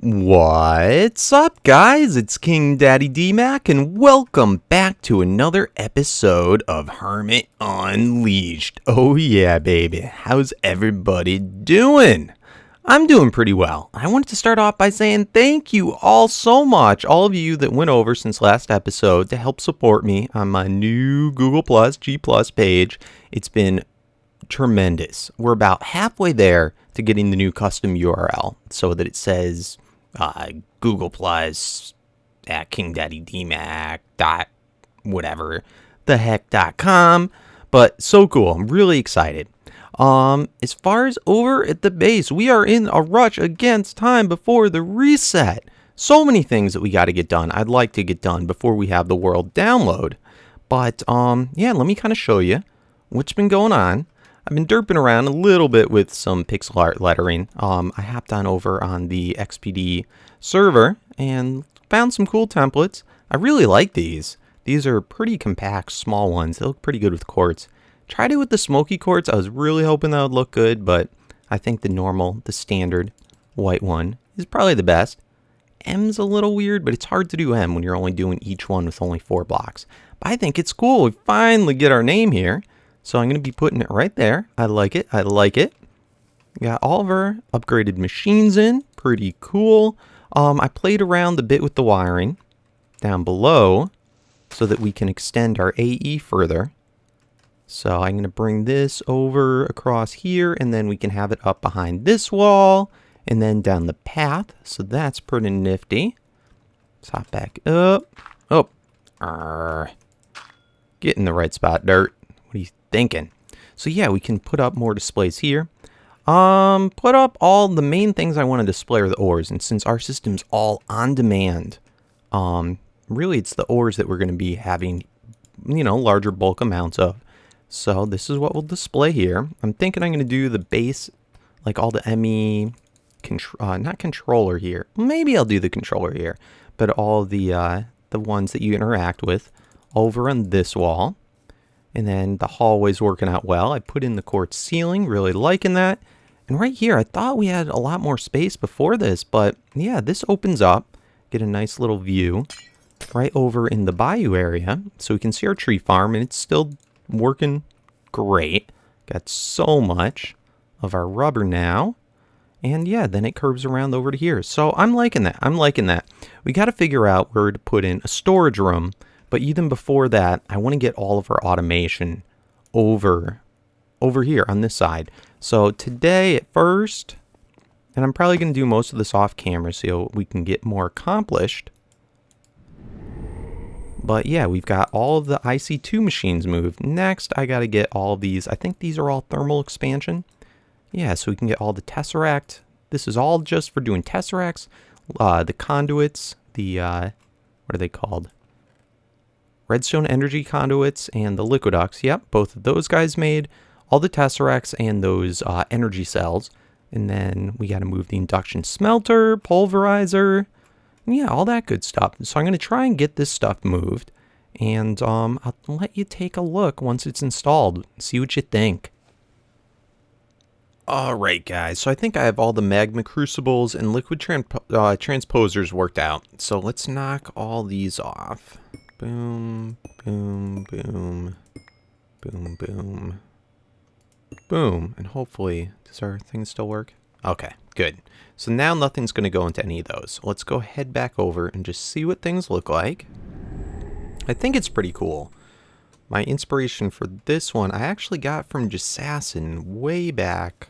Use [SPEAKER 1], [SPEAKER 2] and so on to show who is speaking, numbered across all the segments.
[SPEAKER 1] What's up, guys? It's KingDaddyDMAC, and welcome back to another episode of Hermit Unleashed. Oh yeah, baby. How's everybody doing? I'm doing pretty well. I wanted to start off by saying thank you all so much, all of you that went over since last episode to help support me on my new Google Plus G Plus page. It's been tremendous. We're about halfway there to getting the new custom URL so that it says Google Plus at KingDaddyDMAC dot whatever the heck.com. But so cool. I'm really excited. As far as over at the base, we are in a rush against time before the reset. So many things that we got to get done. I'd like to get done before we have the world download. But yeah, let me kind of show you what's been going on. I've been derping around a little bit with some pixel art lettering. I hopped on over on the XPD server and found some cool templates. I really like these. These are pretty compact, small ones. They look pretty good with quartz. Tried it with the smoky quartz. I was really hoping that would look good, but I think the standard white one is probably the best. M's a little weird, but it's hard to do M when you're only doing each one with only 4 blocks. But I think it's cool. We finally get our name here. So I'm going to be putting it right there. I like it. I like it. Got all of our upgraded machines in. Pretty cool. I played around a bit with the wiring down below so that we can extend our AE further. So I'm going to bring this over across here, and then we can have it up behind this wall and then down the path. So that's pretty nifty. Let's hop back up. Oh, get in the right spot, Dirt. What are you thinking? So yeah, we can put up more displays here. Put up all the main things I want to display are the ores, and since our system's all on demand, really it's the ores that we're going to be having, larger bulk amounts of. So this is what we'll display here. I'm thinking I'm going to do the base, like all the ME, not controller here. Maybe I'll do the controller here, but all the ones that you interact with over on this wall. And then the hallway's working out well. I put in the quartz ceiling, really liking that. And right here, I thought we had a lot more space before this, but yeah, this opens up. Get a nice little view right over in the bayou area. So we can see our tree farm, and it's still working great. Got so much of our rubber now. And yeah, then it curves around over to here. So I'm liking that. I'm liking that. We got to figure out where to put in a storage room. But even before that, I want to get all of our automation over here on this side. So today at first, and I'm probably going to do most of this off camera so we can get more accomplished. But yeah, we've got all of the IC2 machines moved. Next, I got to get all of these. I think these are all thermal expansion. Yeah, so we can get all the tesseract. This is all just for doing tesseracts. The conduits, the, what are they called? Redstone energy conduits and the liquiducts. Yep, both of those guys made. All the tesseracts and those energy cells. And then we got to move the induction smelter, pulverizer. Yeah, all that good stuff. So I'm going to try and get this stuff moved. And I'll let you take a look once it's installed. See what you think. Alright guys, so I think I have all the magma crucibles and liquid transposers worked out. So let's knock all these off. Boom, boom, boom, boom, boom, boom. And hopefully, does our thing still work? Okay, good. So now nothing's going to go into any of those. Let's go head back over and just see what things look like. I think it's pretty cool. My inspiration for this one, I actually got from Jasassin way back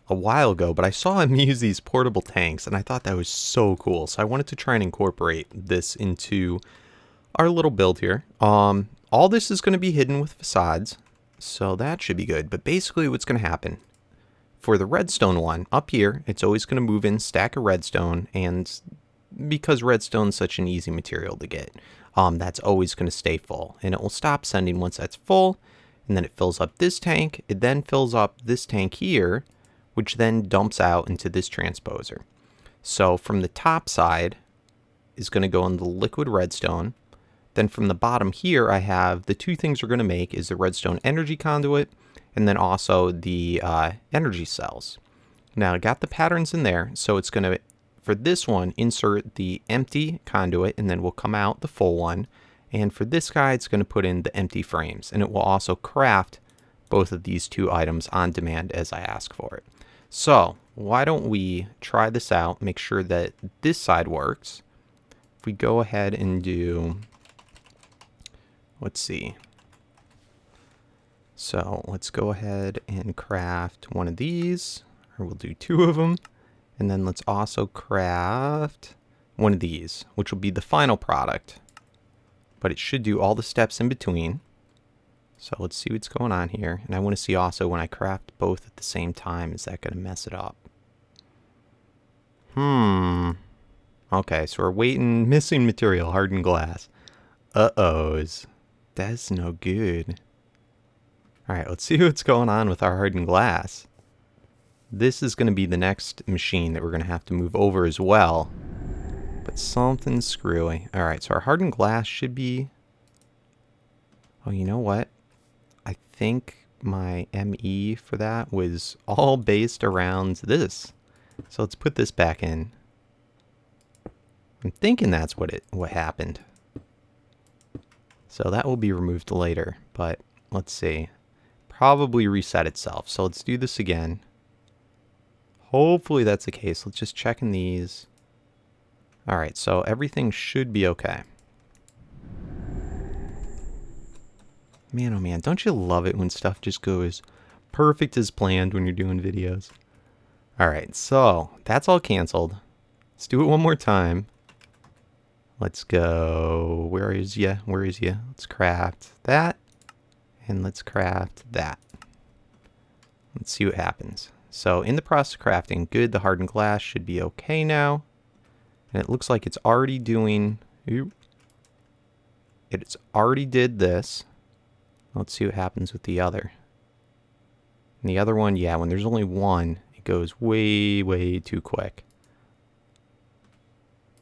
[SPEAKER 1] a while ago, but I saw him use these portable tanks, and I thought that was so cool. So I wanted to try and incorporate this into our little build here. All this is going to be hidden with facades, so that should be good. But basically what's going to happen for the redstone one, up here, it's always going to move in stack of redstone, and because redstone's such an easy material to get, that's always going to stay full, and it will stop sending once that's full, and then it fills up this tank. It then fills up this tank here, which then dumps out into this transposer. So from the top side is going to go in the liquid redstone. Then from the bottom here, I have the two things we're going to make is the redstone energy conduit and then also the energy cells. Now I got the patterns in there, so it's going to for this one, insert the empty conduit, and then we'll come out the full one. And for this guy, it's going to put in the empty frames, and it will also craft both of these two items on demand as I ask for it. So why don't we try this out, make sure that this side works. If we go ahead and do, let's see. So let's go ahead and craft one of these, or we'll do two of them. And then let's also craft one of these, which will be the final product. But it should do all the steps in between. So let's see what's going on here. And I want to see also when I craft both at the same time, is that going to mess it up? Okay, so we're waiting. Missing material, hardened glass. Uh-ohs. That's no good. Alright, let's see what's going on with our hardened glass. This is going to be the next machine that we're going to have to move over as well. But something's screwy. Alright, so our hardened glass should be... Oh, you know what? I think my ME for that was all based around this. So let's put this back in. I'm thinking that's what happened. So that will be removed later, but let's see. Probably reset itself. So let's do this again. Hopefully that's the case. Let's just check in these. Alright, so everything should be okay. Man, oh man, don't you love it when stuff just goes perfect as planned when you're doing videos? Alright, so that's all canceled. Let's do it one more time. Let's go. Where is ya? Where is ya? Let's craft that. And let's craft that. Let's see what happens. So in the process of crafting, good, the hardened glass should be okay now. And it looks like it's already doing... It's already did this. Let's see what happens with the other. And the other one, yeah, when there's only one, it goes way, way too quick.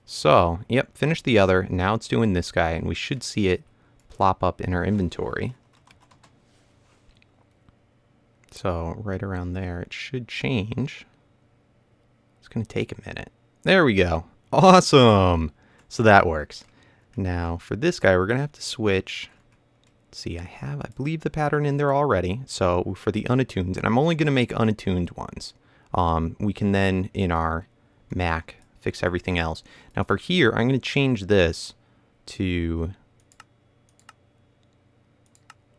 [SPEAKER 1] So, yep, finished the other. Now it's doing this guy, and we should see it plop up in our inventory. So, right around there, it should change. It's going to take a minute. There we go. Awesome! So that works. Now, for this guy, we're going to have to switch. Let's see, I believe, the pattern in there already. So, for the unattuned, and I'm only going to make unattuned ones. We can then, in our Mac, fix everything else. Now, for here, I'm going to change this to...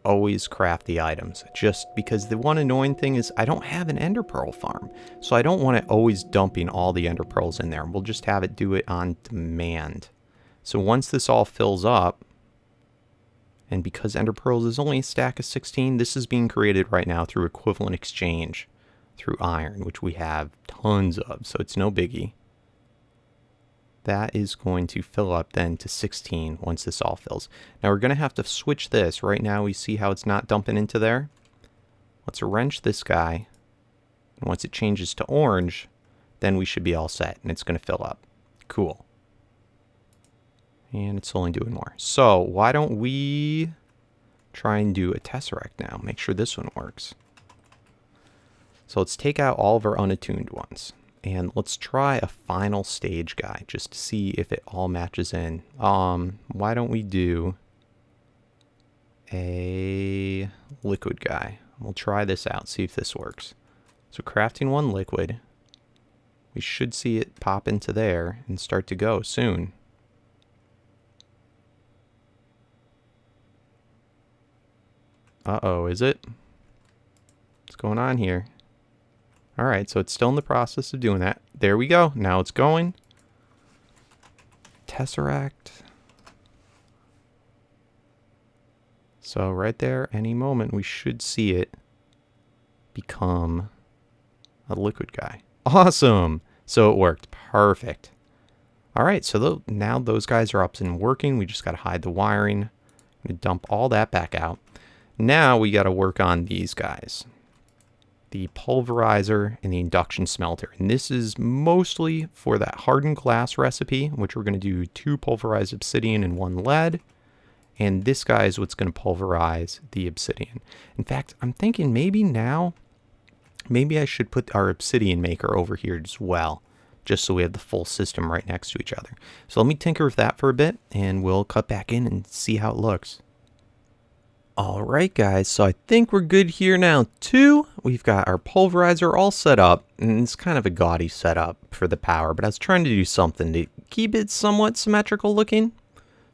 [SPEAKER 1] always craft the items, just because the one annoying thing is I don't have an ender pearl farm, so I don't want it always dumping all the ender pearls in there. We'll just have it do it on demand. So once this all fills up, and because ender pearls is only a stack of 16, this is being created right now through equivalent exchange through iron, which we have tons of, so it's no biggie. That is going to fill up then to 16 once this all fills. Now we're going to have to switch this. Right now we see how it's not dumping into there. Let's wrench this guy. And once it changes to orange, then we should be all set. And it's going to fill up. Cool. And it's only doing more. So why don't we try and do a tesseract now. Make sure this one works. So let's take out all of our unattuned ones. And let's try a final stage guy just to see if it all matches in. Why don't we do a liquid guy? We'll try this out, see if this works. So crafting one liquid. We should see it pop into there and start to go soon. Uh-oh, is it? What's going on here? Alright, so it's still in the process of doing that. There we go. Now it's going. Tesseract. So right there, any moment, we should see it become a liquid guy. Awesome! So it worked. Perfect. Alright, so now those guys are up and working. We just got to hide the wiring. I'm going to dump all that back out. Now we got to work on these guys. The pulverizer and the induction smelter. And this is mostly for that hardened glass recipe, which we're going to do 2 pulverized obsidian and 1 lead. And this guy is what's going to pulverize the obsidian. In fact, I'm thinking maybe I should put our obsidian maker over here as well, just so we have the full system right next to each other. So let me tinker with that for a bit, and we'll cut back in and see how it looks. Alright guys, so I think we're good here now too. We've got our pulverizer all set up, and it's kind of a gaudy setup for the power, but I was trying to do something to keep it somewhat symmetrical looking.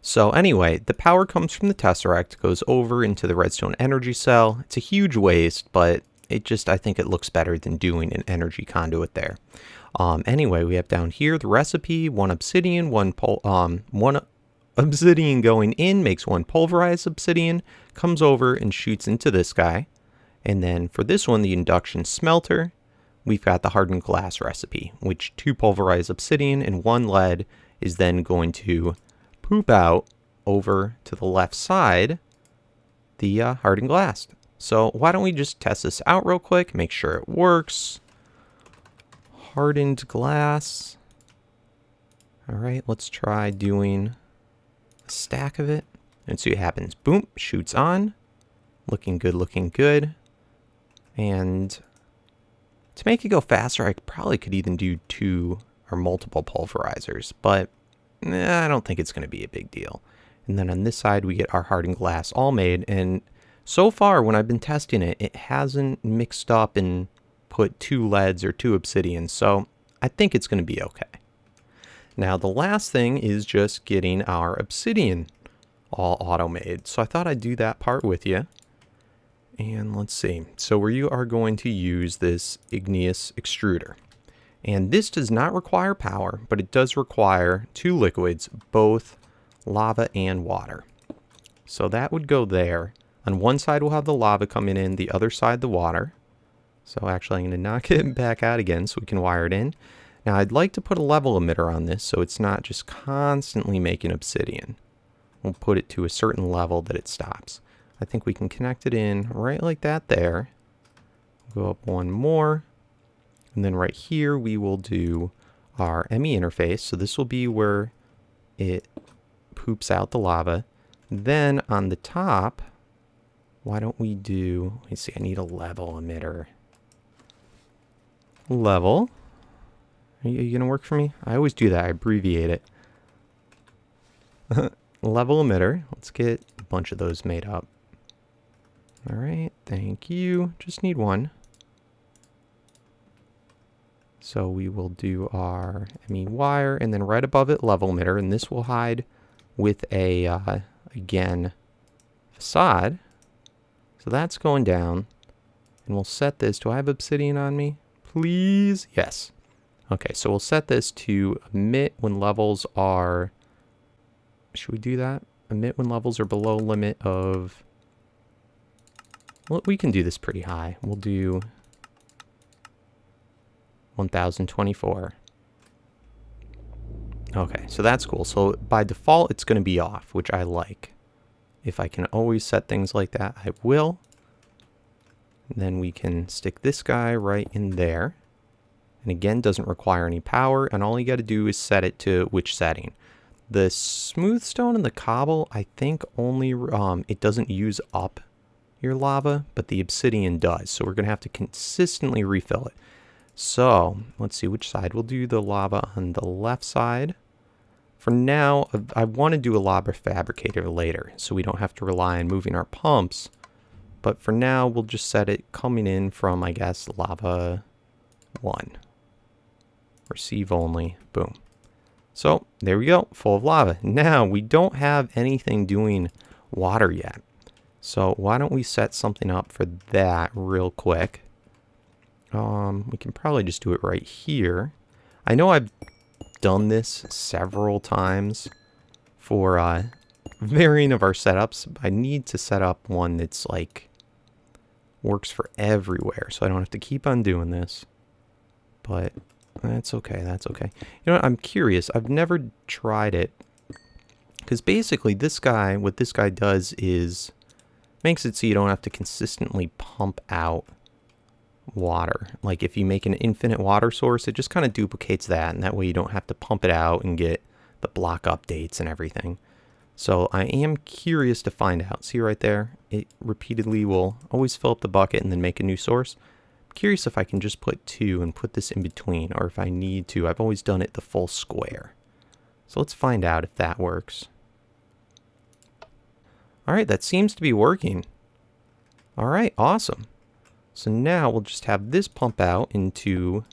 [SPEAKER 1] So anyway, the power comes from the Tesseract, goes over into the redstone energy cell. It's a huge waste, but I think it looks better than doing an energy conduit there. Anyway, we have down here the recipe, one obsidian, one obsidian going in makes one pulverized obsidian, comes over and shoots into this guy. And then for this one, the induction smelter, we've got the hardened glass recipe, which 2 pulverized obsidian and 1 lead is then going to poop out over to the left side, the hardened glass. So why don't we just test this out real quick, make sure it works. Hardened glass. All right, let's try doing a stack of it and see what happens. Boom, shoots on. Looking good, looking good. And to make it go faster, I probably could even do 2 or multiple pulverizers, but I don't think it's going to be a big deal. And then on this side, we get our hardened glass all made. And so far, when I've been testing it, it hasn't mixed up and put 2 leads or 2 obsidians. So I think it's going to be okay. Now, the last thing is just getting our obsidian all auto-made. So I thought I'd do that part with you. And let's see. So we are going to use this igneous extruder. And this does not require power, but it does require 2 liquids, both lava and water. So that would go there. On one side, we'll have the lava coming in, the other side, the water. So actually, I'm going to knock it back out again so we can wire it in. Now, I'd like to put a level emitter on this so it's not just constantly making obsidian. We'll put it to a certain level that it stops. I think we can connect it in right like that there. Go up one more. And then right here, we will do our ME interface. So this will be where it poops out the lava. Then on the top, why don't we do, let me see, I need a level emitter. Level. Are you going to work for me? I always do that. I abbreviate it. Level emitter. Let's get a bunch of those made up. All right. Thank you. Just need one. So we will do our ME wire, and then right above it, level emitter, and this will hide with a, again, facade. So that's going down, and we'll set this. Do I have obsidian on me? Please? Yes. Okay, so we'll set this to emit when levels are, should we do that? Emit when levels are below limit of, well, we can do this pretty high. We'll do 1024. Okay, so that's cool. So by default, it's going to be off, which I like. If I can always set things like that, I will. And then we can stick this guy right in there. And again, doesn't require any power, and all you got to do is set it to which setting. The smooth stone and the cobble, I think only, it doesn't use up your lava, but the obsidian does. So we're going to have to consistently refill it. So let's see which side. We'll do the lava on the left side. For now, I want to do a lava fabricator later, so we don't have to rely on moving our pumps. But for now, we'll just set it coming in from, I guess, lava 1. Receive only. Boom. So there we go, full of lava. Now we don't have anything doing water yet. So why don't we set something up for that real quick? We can probably just do it right here. I know I've done this several times for varying of our setups. I need to set up one that's like works for everywhere, so I don't have to keep on doing this. But that's okay, that's okay. You know what, I'm curious. I've never tried it. Because basically this guy, what this guy does is makes it so you don't have to consistently pump out water. Like if you make an infinite water source, it just kind of duplicates that, and that way you don't have to pump it out and get the block updates and everything. So I am curious to find out. See right there? It repeatedly will always fill up the bucket and then make a new source. curious if I can just put 2 and put this in between, or if I need to. I've always done it the full square. So let's find out if that works. All right, that seems to be working. All right, awesome. So now we'll just have this pump out into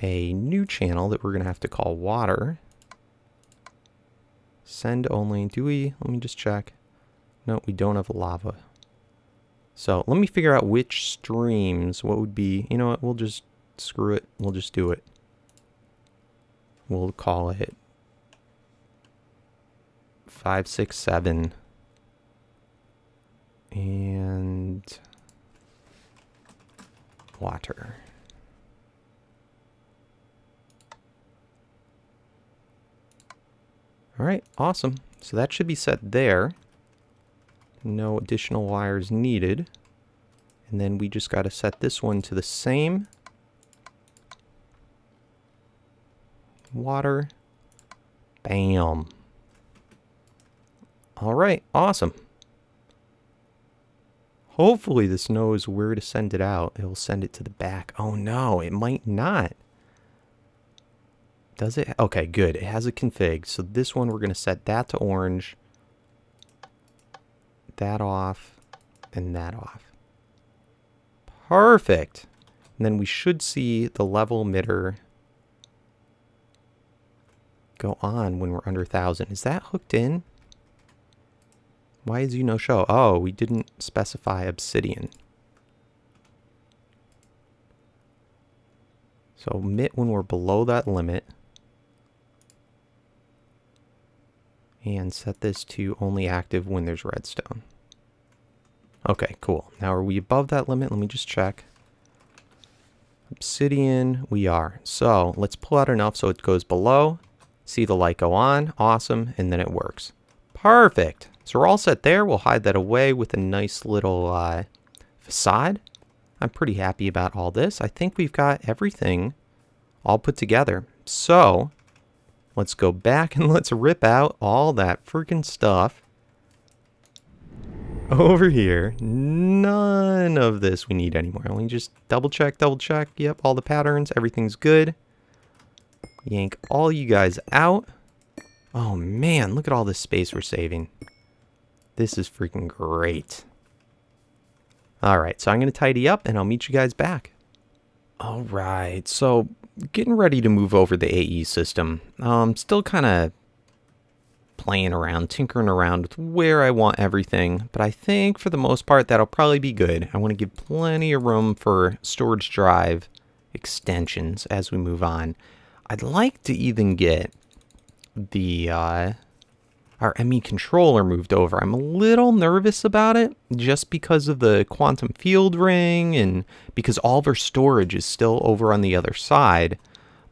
[SPEAKER 1] a new channel that we're going to have to call water. Send only. Do we? Let me just check. No, we don't have lava. So let me figure out which streams, what would be, you know what, we'll just screw it. We'll just do it. We'll call it 5, 6, 7. And water. All right, awesome. So that should be set there. No additional wires needed. And then we just got to set this one to the same. Water. Bam. All right, awesome. Hopefully this knows where to send it out. It'll send it to the back. Oh no, it might not. Does it? Okay, good. It has a config. So this one, we're going to set that to orange. That off. And that off. Perfect. And then we should see the level emitter go on when we're under 1,000. Is that hooked in? Why is you no show? Oh, we didn't specify obsidian. So emit when we're below that limit. And set this to only active when there's redstone. Okay, cool. Now are we above that limit? Let me just check. Obsidian, we are. So let's pull out enough so it goes below. See the light go on. Awesome. And then it works. Perfect. So we're all set there. We'll hide that away with a nice little facade. I'm pretty happy about all this. I think we've got everything all put together. So let's go back and let's rip out all that freaking stuff over here. None of this we need anymore. Let me just double check. Yep, all the patterns, everything's good. Yank all you guys out. Oh man, look at all this space we're saving. This is freaking great. All right, so I'm going to tidy up and I'll meet you guys back. All right, so getting ready to move over the AE system. Still kind of playing around, tinkering around with where I want everything, but I think for the most part that'll probably be good. I want to give plenty of room for storage drive extensions as we move on. I'd like to even get the our ME controller moved over. I'm a little nervous about it just because of the quantum field ring and because all of our storage is still over on the other side.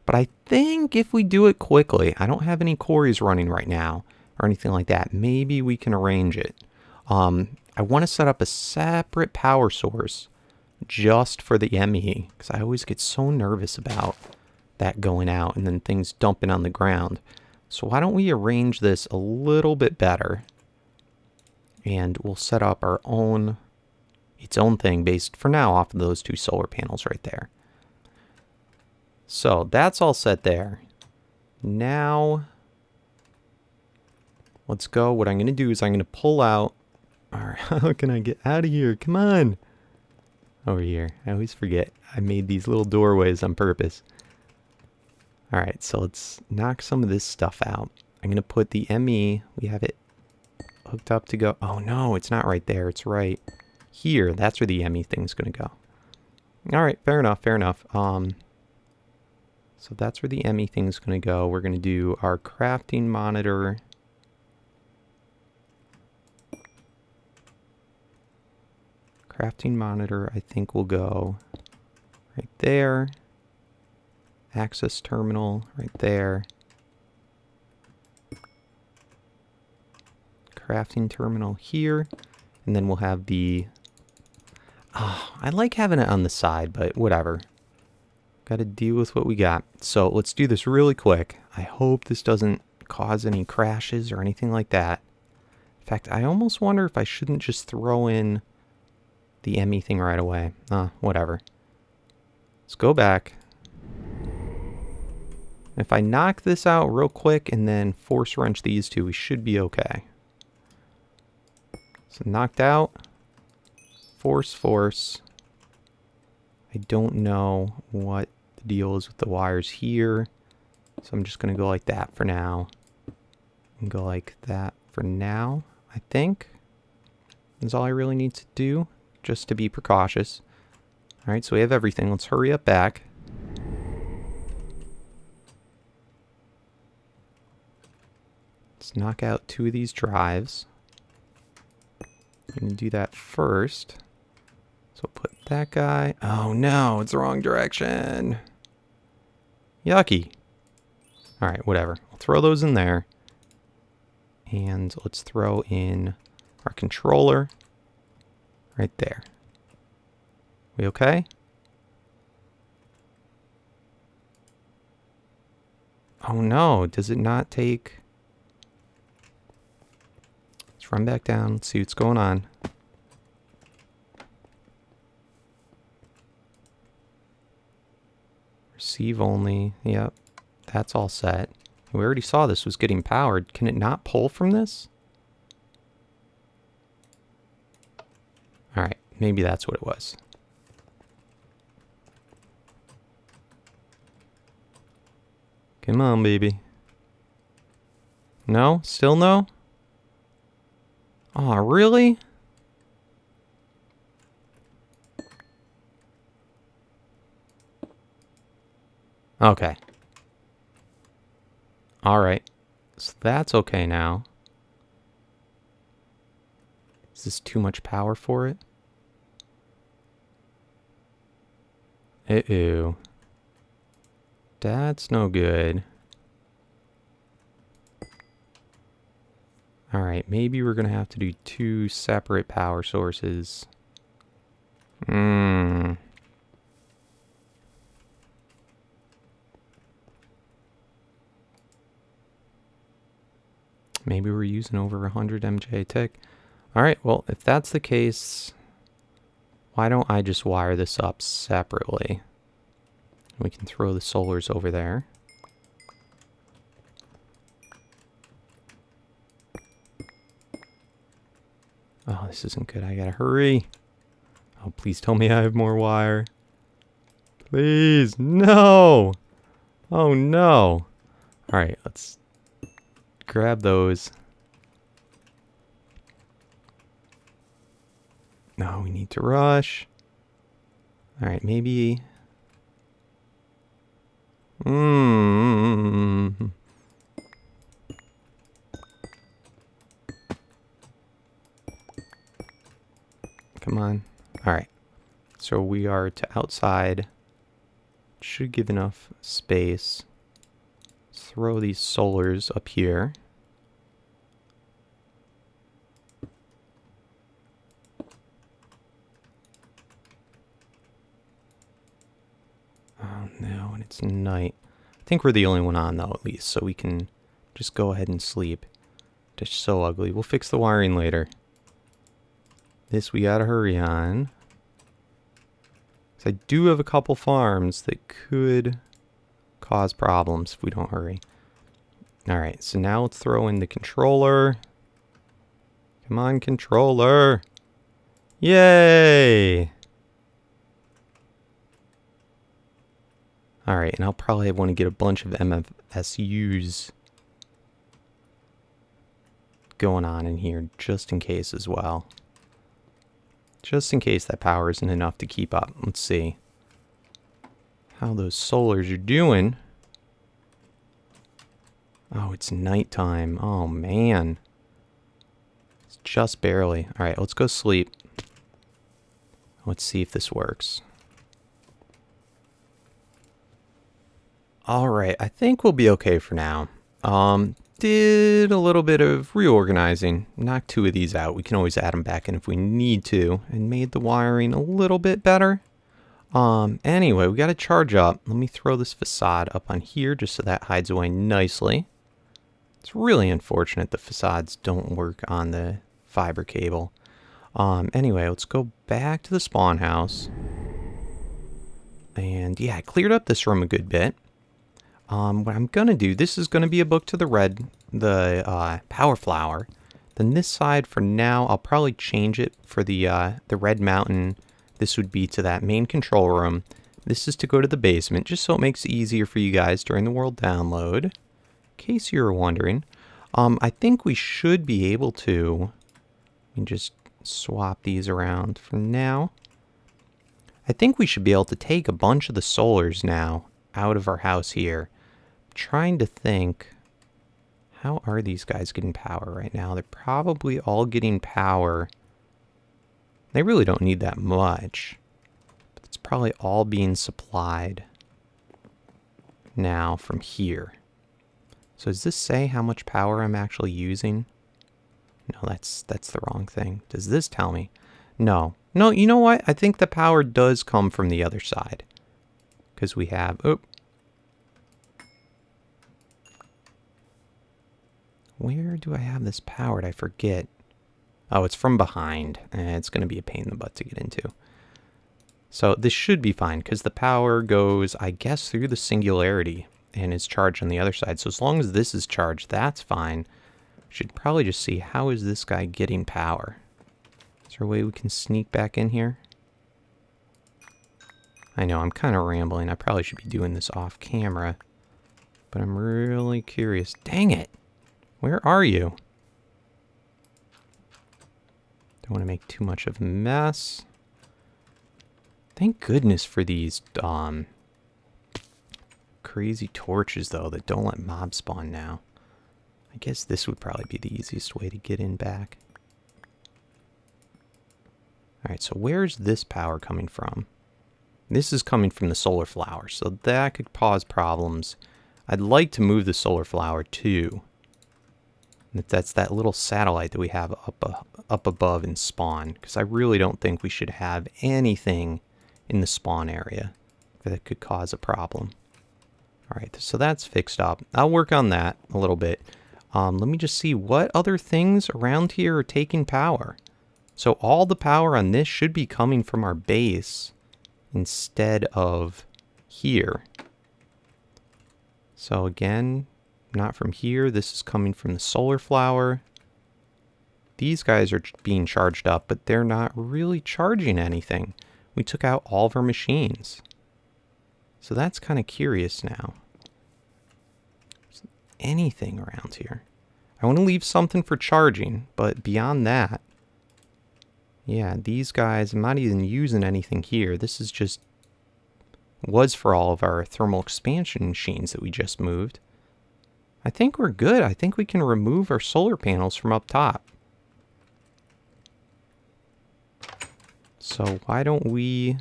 [SPEAKER 1] But I think if we do it quickly, I don't have any quarries running right now or anything like that. Maybe we can arrange it. I want to set up a separate power source just for the ME because I always get so nervous about that going out and then things dumping on the ground. So why don't we arrange this a little bit better and we'll set up our own, its own thing based for now off of those 2 solar panels right there. So that's all set there. Now let's go. What I'm going to do is I'm going to pull out, all right, how can I get out of here? Come on. Over here. I always forget. I made these little doorways on purpose. All right, so let's knock some of this stuff out. I'm going to put the ME, we have it hooked up to go. Oh no, it's not right there. It's right here. That's where the ME thing's going to go. All right, fair enough. So that's where the ME thing's going to go. We're going to do our crafting monitor. Crafting monitor, I think will go right there. Access terminal right there. Crafting terminal here. And then we'll have the... Oh, I like having it on the side, but whatever. Got to deal with what we got. So let's do this really quick. I hope this doesn't cause any crashes or anything like that. In fact, I almost wonder if I shouldn't just throw in the ME thing right away. Whatever. Let's go back. If I knock this out real quick and then force wrench these two, we should be okay. So knocked out. Force. I don't know what the deal is with the wires here. So I'm just going to go like that for now. And go like that for now, I think. That's all I really need to do, just to be precautious. Alright, so we have everything. Let's hurry up back. Let's knock out 2 of these drives. I'm going to do that first. So put that guy... Oh no, it's the wrong direction. Yucky. Alright, whatever. I'll throw those in there. And let's throw in our controller right there. We okay? Oh no, does it not take... Let's run back down, let's see what's going on. Receive only, yep, that's all set. We already saw this was getting powered. Can it not pull from this? Alright, maybe that's what it was. Come on, baby. No? Still no? Aw, really? Okay. Alright. So that's okay now. Is this too much power for it? Uh-oh. That's no good. Alright, maybe we're going to have to do 2 separate power sources. Maybe we're using over 100 MJ tick. Alright, well, if that's the case, why don't I just wire this up separately? We can throw the solars over there. Oh, this isn't good. I gotta hurry. Oh, please tell me I have more wire. Please, no! Oh, no. Alright, let's grab those. No, we need to rush. Alright, maybe... Come on. Alright. So we are to outside. Should give enough space. Let's throw these solars up here. Oh no, and it's night. I think we're the only one on though, at least, so we can just go ahead and sleep. Just so ugly. We'll fix the wiring later. This we gotta hurry on. So I do have a couple farms that could cause problems if we don't hurry. Alright, so now let's throw in the controller. Come on, controller. Yay! Alright, and I'll probably want to get a bunch of MFSUs going on in here just in case as well. Just in case that power isn't enough to keep up. Let's see how those solars are doing. Oh, it's nighttime. Oh, man. It's just barely. Alright, let's go sleep. Let's see if this works. Alright, I think we'll be okay for now. Did a little bit of reorganizing. Knocked 2 of these out. We can always add them back in if we need to. And made the wiring a little bit better. Anyway, we got to charge up. Let me throw this facade up on here just so that hides away nicely. It's really unfortunate the facades don't work on the fiber cable. Anyway, let's go back to the spawn house. And yeah, I cleared up this room a good bit. What I'm gonna do, this is gonna be a book to the power flower. Then this side, for now, I'll probably change it for the red mountain. This would be to that main control room. This is to go to the basement, just so it makes it easier for you guys during the world download. In case you were wondering. I think we should be able to just swap these around for now. I think we should be able to take a bunch of the solars now out of our house here. I'm trying to think, how are these guys getting power right now? They're probably all getting power. They really don't need that much. But it's probably all being supplied now from here. So does this say how much power I'm actually using? No, that's the wrong thing. Does this tell me? No. No, you know what? I think the power does come from the other side. Because we have... Oh. Where do I have this powered? I forget. Oh, it's from behind. It's going to be a pain in the butt to get into. So this should be fine, because the power goes, I guess, through the singularity and is charged on the other side. So as long as this is charged, that's fine. We should probably just see, how is this guy getting power? Is there a way we can sneak back in here? I know, I'm kind of rambling. I probably should be doing this off camera. But I'm really curious. Dang it! Where are you? Don't want to make too much of a mess. Thank goodness for these crazy torches, though, that don't let mobs spawn now. I guess this would probably be the easiest way to get in back. Alright, so where's this power coming from? This is coming from the solar flower, so that could cause problems. I'd like to move the solar flower too. That's that little satellite that we have up above in spawn, because I really don't think we should have anything in the spawn area that could cause a problem. Alright, so that's fixed up. I'll work on that a little bit. Let me just see what other things around here are taking power. So all the power on this should be coming from our base instead of here. So again, not from here. This is coming from the solar flower. These guys are being charged up, but they're not really charging anything. We took out all of our machines. So that's kind of curious now. Is there anything around here? I want to leave something for charging, but beyond that, yeah, these guys, I'm not even using anything here. This is just, was for all of our thermal expansion machines that we just moved. I think we're good. I think we can remove our solar panels from up top. So why don't we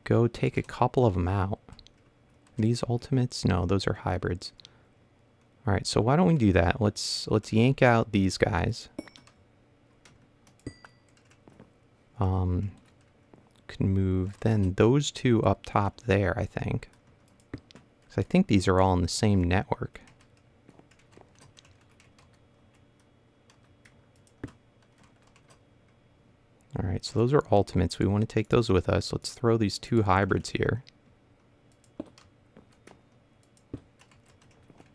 [SPEAKER 1] go take a couple of them out? These ultimates? No, those are hybrids. Alright, so why don't we do that? Let's yank out these guys. Can move then those two up top there, I think. Because I think these are all in the same network. Alright, so those are ultimates. We want to take those with us. Let's throw these two hybrids here.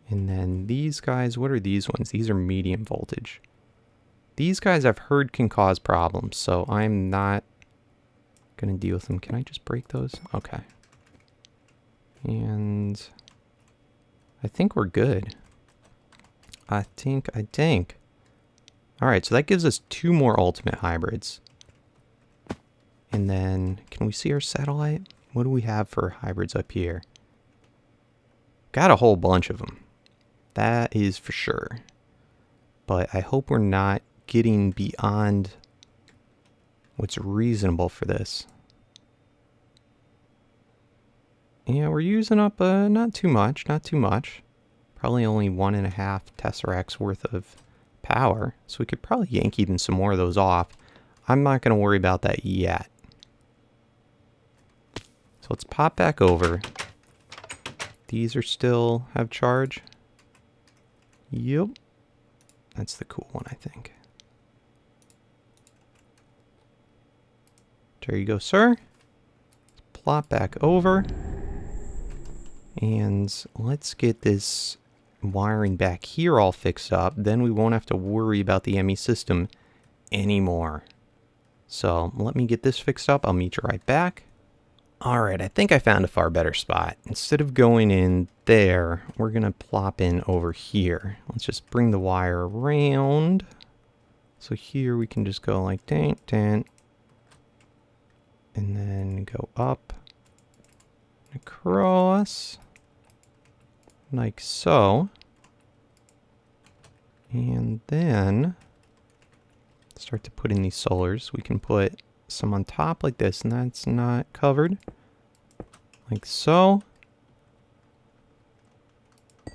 [SPEAKER 1] And then these guys, what are these ones? These are medium voltage. These guys I've heard can cause problems, so I'm not going to deal with them. Can I just break those? Okay. And I think we're good. I think. Alright, so that gives us 2 more ultimate hybrids. And then, can we see our satellite? What do we have for hybrids up here? Got a whole bunch of them. That is for sure. But I hope we're not getting beyond what's reasonable for this. Yeah, we're using up not too much. Probably only 1.5 Tesseracts worth of power. So we could probably yank even some more of those off. I'm not going to worry about that yet. So let's pop back over. These are still have charge. Yep. That's the cool one, I think. There you go, sir. plop back over. And let's get this wiring back here all fixed up. Then we won't have to worry about the ME system anymore. So let me get this fixed up. I'll meet you right back. Alright, I think I found a far better spot. Instead of going in there, we're going to plop in over here. Let's just bring the wire around. So here we can just go like dant, dant. And then go up. Across. Like so. And then start to put in these solars. We can put some on top like this, and that's not covered. Like so.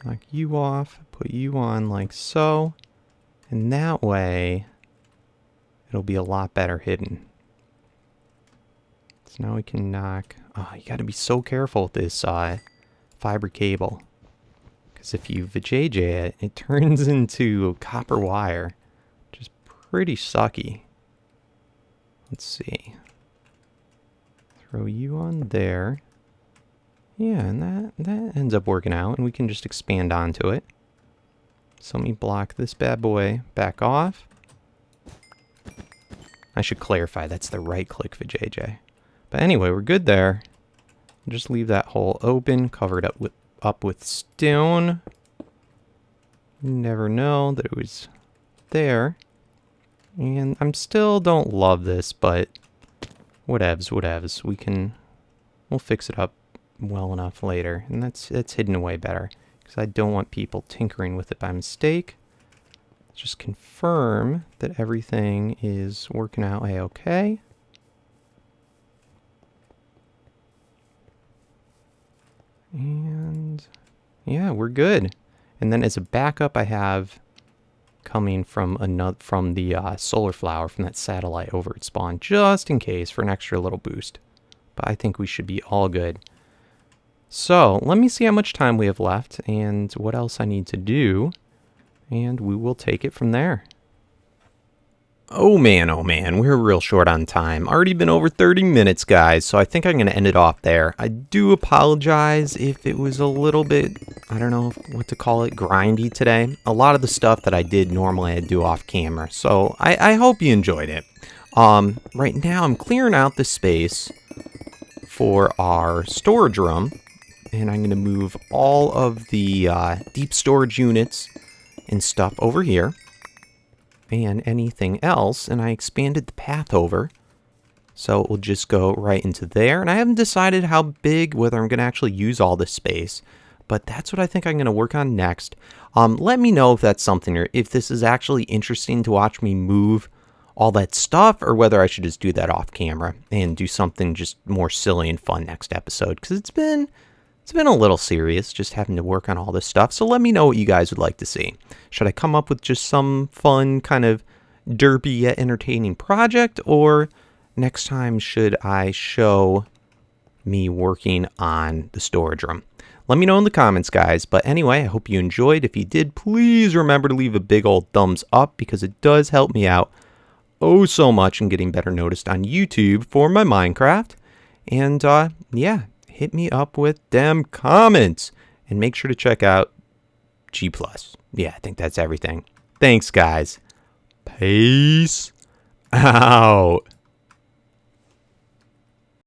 [SPEAKER 1] Knock you off, put you on like so. And that way, it'll be a lot better hidden. So now we can knock... Oh, you gotta be so careful with this fiber cable. Because if you vajayjay it, it turns into copper wire. Which is pretty sucky. Let's see. Throw you on there. Yeah, and that ends up working out, and we can just expand onto it. So let me block this bad boy back off. I should clarify, that's the right-click vajayjay. But anyway, we're good there. Just leave that hole open, covered up with stone. You never know that it was there. And I'm still don't love this, but whatevs, whatevs. We'll fix it up well enough later. And that's hidden away better. Because I don't want people tinkering with it by mistake. Just confirm that everything is working out a-okay. And yeah, we're good. And then as a backup, I have coming from the solar flower from that satellite over at spawn, just in case for an extra little boost. But I think we should be all good. So let me see how much time we have left and what else I need to do, and we will take it from there. Oh man, we're real short on time. Already been over 30 minutes, guys, so I think I'm going to end it off there. I do apologize if it was a little bit, I don't know what to call it, grindy today. A lot of the stuff that I did normally I'd do off camera, so I hope you enjoyed it. Right now I'm clearing out the space for our storage room, and I'm going to move all of the deep storage units and stuff over here. And anything else, and I expanded the path over so it will just go right into there. And I haven't decided how big, whether I'm going to actually use all this space, but that's what I think I'm going to work on next. Let me know if that's something, or if this is actually interesting to watch me move all that stuff, or whether I should just do that off camera and do something just more silly and fun next episode, because it's been a little serious just having to work on all this stuff. So let me know what you guys would like to see. Should I come up with just some fun kind of derpy yet entertaining project, or next time should I show me working on the storage room? Let me know in the comments, guys. But anyway, I hope you enjoyed. If you did, please remember to leave a big old thumbs up, because it does help me out oh so much in getting better noticed on YouTube for my Minecraft. And yeah, hit me up with them comments, and make sure to check out G+. Yeah, I think that's everything. Thanks, guys. Peace out.